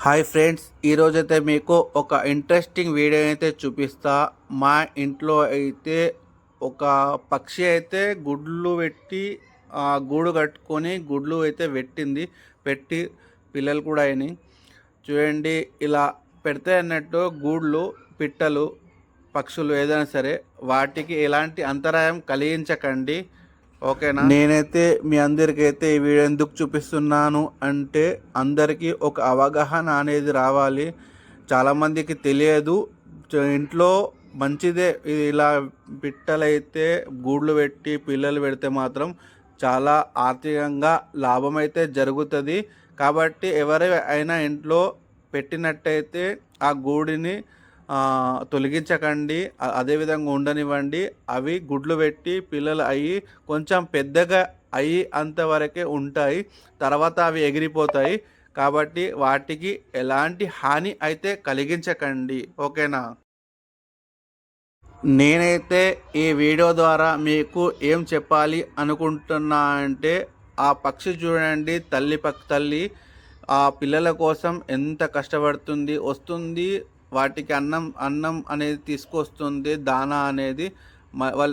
Hi friends, ఈరోజైతే మీకు ఒక ఇంట్రెస్టింగ్ వీడియో అయితే చూపిస్తా. మా ఇంట్లో అయితే ఒక పక్షి అయితే గుడ్లు పెట్టి గూడు కట్టుకొని గుడ్లు అయితే పెట్టి పిల్లలు కూడా అయినాయి. చూడండి, ఇలా పెడితే అన్నట్టు గూళ్ళు, పిట్టలు, పక్షులు ఏదైనా సరే వాటికి ఎలాంటి అంతరాయం కలిగించకండి. ఓకేనా? నేనైతే మీ అందరికైతే ఈ వీడియో ఎందుకు చూపిస్తున్నాను అంటే అందరికీ ఒక అవగాహన అనేది రావాలి. చాలామందికి తెలియదు. ఇంట్లో మంచిదే, ఇలా పిట్టలైతే గూళ్ళు పెట్టి పిల్లలు పెడితే మాత్రం చాలా ఆర్థికంగా లాభం అయితే జరుగుతుంది. కాబట్టి ఎవరైనా ఇంట్లో పెట్టినట్టయితే ఆ గూడిని తొలగించకండి, అదేవిధంగా ఉండనివ్వండి. అవి గుడ్లు పెట్టి పిల్లలు అయ్యి కొంచెం పెద్దగా అయ్యి అంతవరకే ఉంటాయి, తర్వాత అవి ఎగిరిపోతాయి. కాబట్టి వాటికి ఎలాంటి హాని అయితే కలిగించకండి. ఓకేనా? నేనైతే ఈ వీడియో ద్వారా మీకు ఏం చెప్పాలి అనుకుంటున్నా అంటే, ఆ పక్షి చూడండి, తల్లి ఆ పిల్లల కోసం ఎంత కష్టపడుతుంది, వస్తుంది వాటికి అన్నం అనేది తీసుకొస్తుంది, దానా అనేది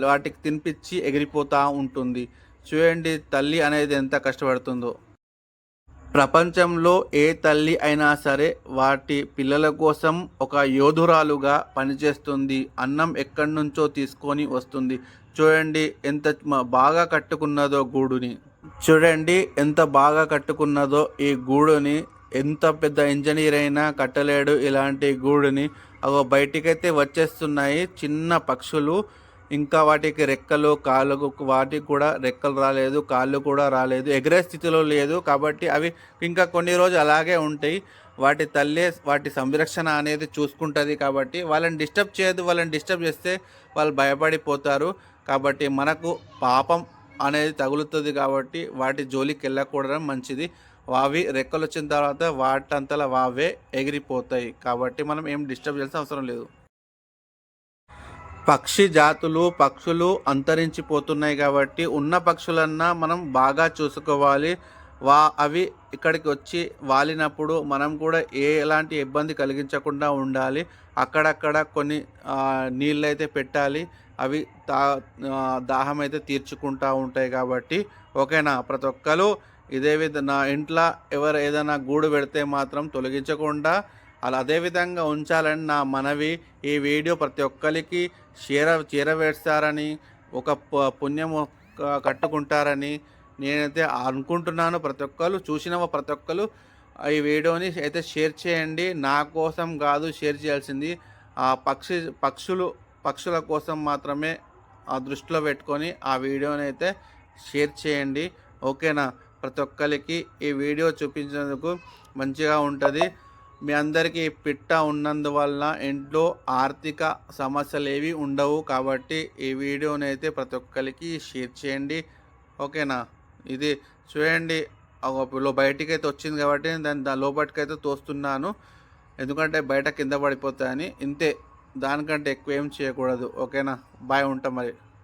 వాటికి తినిపించి ఎగిరిపోతూ ఉంటుంది. చూడండి తల్లి అనేది ఎంత కష్టపడుతుందో. ప్రపంచంలో ఏ తల్లి అయినా సరే వాటి పిల్లల కోసం ఒక యోధురాలుగా పనిచేస్తుంది. అన్నం ఎక్కడి నుంచో తీసుకొని వస్తుంది. చూడండి ఎంత బాగా కట్టుకున్నదో గూడుని. చూడండి ఎంత బాగా కట్టుకున్నదో ఈ గూడుని. ఎంత పెద్ద ఇంజనీర్ అయినా కట్టలేడు ఇలాంటి గూడుని. అగో బయటికైతే వచ్చేస్తున్నాయి చిన్న పక్షులు. ఇంకా వాటికి రెక్కలు, కాళ్ళు, వాటికి కూడా రెక్కలు రాలేదు, కాళ్ళు కూడా రాలేదు, ఎగిరే స్థితిలో లేదు. కాబట్టి అవి ఇంకా కొన్ని రోజులు అలాగే ఉంటాయి. వాటి తల్లే వాటి సంరక్షణ అనేది చూసుకుంటుంది. కాబట్టి వాళ్ళని డిస్టర్బ్ చేయదు. వాళ్ళని డిస్టర్బ్ చేస్తే వాళ్ళు భయపడిపోతారు. కాబట్టి మనకు పాపం అనేది తగులుతుంది. కాబట్టి వాటి జోలికి వెళ్ళకూడడం మంచిది. అవి రెక్కలు వచ్చిన తర్వాత వాటంతలా వావే ఎగిరిపోతాయి. కాబట్టి మనం ఏం డిస్టర్బ్ చేయాల్సిన అవసరం లేదు. పక్షులు అంతరించిపోతున్నాయి. కాబట్టి ఉన్న పక్షులన్నా మనం బాగా చూసుకోవాలి. అవి ఇక్కడికి వచ్చి వాలినప్పుడు మనం కూడా ఎలాంటి ఇబ్బంది కలిగించకుండా ఉండాలి. అక్కడక్కడ కొన్ని నీళ్ళు అయితే పెట్టాలి. అవి దాహం అయితే తీర్చుకుంటూ ఉంటాయి. కాబట్టి ఓకేనా? ప్రతి ఒక్కరు ఇదే విధంగా ఇంట్లో ఎవరు ఏదైనా గూడు పెడితే మాత్రం తొలగించకుండా అదేవిధంగా ఉంచాలని నా మనవి. ఈ వీడియో ప్రతి ఒక్కరికి చేరవేస్తారని, ఒక పుణ్యము కట్టుకుంటారని నేనైతే అనుకుంటున్నాను. ప్రతి ఒక్కరు ప్రతి ఒక్కరు ఈ వీడియోని అయితే షేర్ చేయండి. నా కోసం కాదు షేర్ చేయాల్సింది, ఆ పక్షుల కోసం మాత్రమే దృష్టిలో పెట్టుకొని ఆ వీడియోని అయితే షేర్ చేయండి. ఓకేనా? ప్రతి ఒక్కరికి ఈ వీడియో చూపించేందుకు మంచిగా ఉంటుంది. మీ అందరికీ పిట్ట ఉన్నందువల్ల ఇంట్లో ఆర్థిక సమస్యలు ఏవి ఉండవు. కాబట్టి ఈ వీడియోని అయితే ప్రతి ఒక్కరికి షేర్ చేయండి. ఓకేనా? ఇది చూడండి, బయటికి అయితే వచ్చింది కాబట్టి దాని లోపలికైతే తోస్తున్నాను. ఎందుకంటే బయట కింద పడిపోతాయని. ఇంతే, దానికంటే ఎక్కువ ఏం చేయకూడదు. ఓకేనా? బాయ్, ఉంటాం మరి.